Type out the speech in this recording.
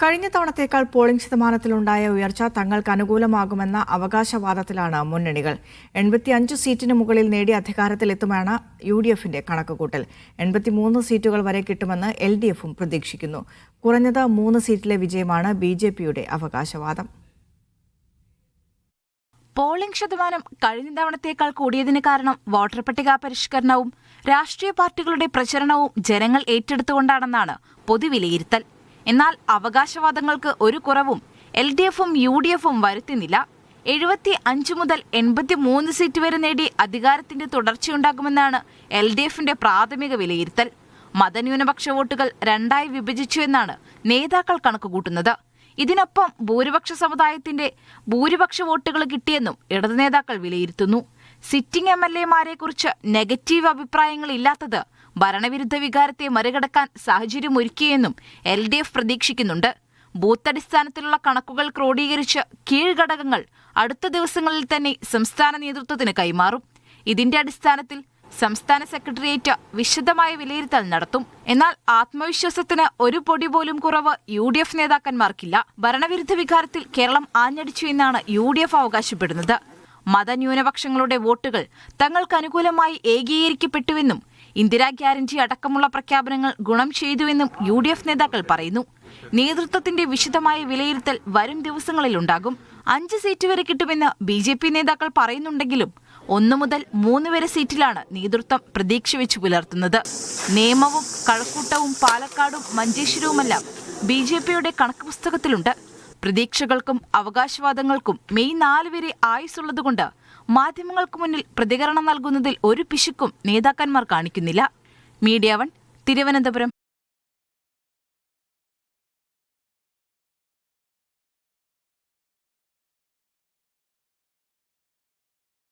കഴിഞ്ഞ തവണത്തേക്കാൾ പോളിംഗ് ശതമാനത്തിലുണ്ടായ ഉയർച്ച തങ്ങൾക്ക് അനുകൂലമാകുമെന്ന അവകാശവാദത്തിലാണ് മുന്നണികൾ. 85 സീറ്റിന് മുകളിൽ നേടി അധികാരത്തിലെത്തുമെന്നാണ് UDFന്റെ കണക്കുകൂട്ടൽ. 83 സീറ്റുകൾ വരെ കിട്ടുമെന്ന് LDFും പ്രതീക്ഷിക്കുന്നു. കുറഞ്ഞത് 3 സീറ്റിലെ വിജയമാണ് BJPയുടെ അവകാശവാദം. പോളിംഗ് ശതമാനം കഴിഞ്ഞ തവണത്തേക്കാൾ കൂടിയതിന് കാരണം വോട്ടർ പട്ടിക പരിഷ്കരണവും രാഷ്ട്രീയ പാർട്ടികളുടെ പ്രചരണവും ജനങ്ങൾ ഏറ്റെടുത്തുകൊണ്ടാണെന്നാണ് പൊതുവിലയിരുത്തൽ. എന്നാൽ അവകാശവാദങ്ങൾക്ക് ഒരു കുറവും LDFും UDFും വരുത്തുന്നില്ല. 75 മുതൽ 83 സീറ്റ് വരെ നേടി അധികാരത്തിന്റെ തുടർച്ചയുണ്ടാകുമെന്നാണ് LDFന്റെ പ്രാഥമിക വിലയിരുത്തൽ. മതന്യൂനപക്ഷ വോട്ടുകൾ രണ്ടായി വിഭജിച്ചു എന്നാണ് നേതാക്കൾ കണക്കുകൂട്ടുന്നത്. ഇതിനൊപ്പം ഭൂരിപക്ഷ സമുദായത്തിന്റെ ഭൂരിപക്ഷ വോട്ടുകൾ കിട്ടിയെന്നും ഇടതു നേതാക്കൾ വിലയിരുത്തുന്നു. സിറ്റിംഗ് MLAമാരെക്കുറിച്ച് നെഗറ്റീവ് അഭിപ്രായങ്ങളില്ലാത്തത് ഭരണവിരുദ്ധ വികാരത്തെ മറികടക്കാൻ സാഹചര്യമൊരുക്കിയെന്നും LDF പ്രതീക്ഷിക്കുന്നുണ്ട്. ബൂത്ത് അടിസ്ഥാനത്തിലുള്ള കണക്കുകൾ ക്രോഡീകരിച്ച് കീഴ്ഘടകങ്ങൾ അടുത്ത ദിവസങ്ങളിൽ തന്നെ സംസ്ഥാന നേതൃത്വത്തിന് കൈമാറും. ഇതിന്റെ അടിസ്ഥാനത്തിൽ സംസ്ഥാന സെക്രട്ടേറിയറ്റ് വിശദമായ വിലയിരുത്തൽ നടത്തും. എന്നാൽ ആത്മവിശ്വാസത്തിന് ഒരു പൊടി പോലും കുറവ് UDF നേതാക്കന്മാർക്കില്ല. ഭരണവിരുദ്ധ വികാരത്തിൽ കേരളം ആഞ്ഞടിച്ചു എന്നാണ് UDF അവകാശപ്പെടുന്നത്. മതന്യൂനപക്ഷങ്ങളുടെ വോട്ടുകൾ തങ്ങൾക്ക് അനുകൂലമായി ഏകീകരിക്കപ്പെട്ടുവെന്നും ഇന്ദിരാ ഗ്യാരണ്ടി അടക്കമുള്ള പ്രഖ്യാപനങ്ങൾ ഗുണം ചെയ്തുവെന്നും UDF നേതാക്കൾ പറയുന്നു. നേതൃത്വത്തിന്റെ വിശദമായ വിലയിരുത്തൽ വരും ദിവസങ്ങളിലുണ്ടാകും. 5 സീറ്റ് വരെ കിട്ടുമെന്ന് BJP നേതാക്കൾ പറയുന്നുണ്ടെങ്കിലും 1 മുതൽ 3 വരെ സീറ്റിലാണ് നേതൃത്വം പ്രതീക്ഷ വെച്ചു പുലർത്തുന്നത്. നേമവും കഴക്കൂട്ടവും പാലക്കാടും മഞ്ചേശ്വരവുമെല്ലാം BJPയുടെ കണക്ക് പുസ്തകത്തിലുണ്ട്. പ്രതീക്ഷകൾക്കും അവകാശവാദങ്ങൾക്കും മെയ് 4 വരെ ആയുസുള്ളതുകൊണ്ട് മാധ്യമങ്ങൾക്ക് മുന്നിൽ പ്രതികരണം നൽകുന്നതിൽ ഒരു പിശുക്കും നേതാക്കന്മാർ കാണിക്കുന്നില്ല. മീഡിയ 1 തിരുവനന്തപുരം.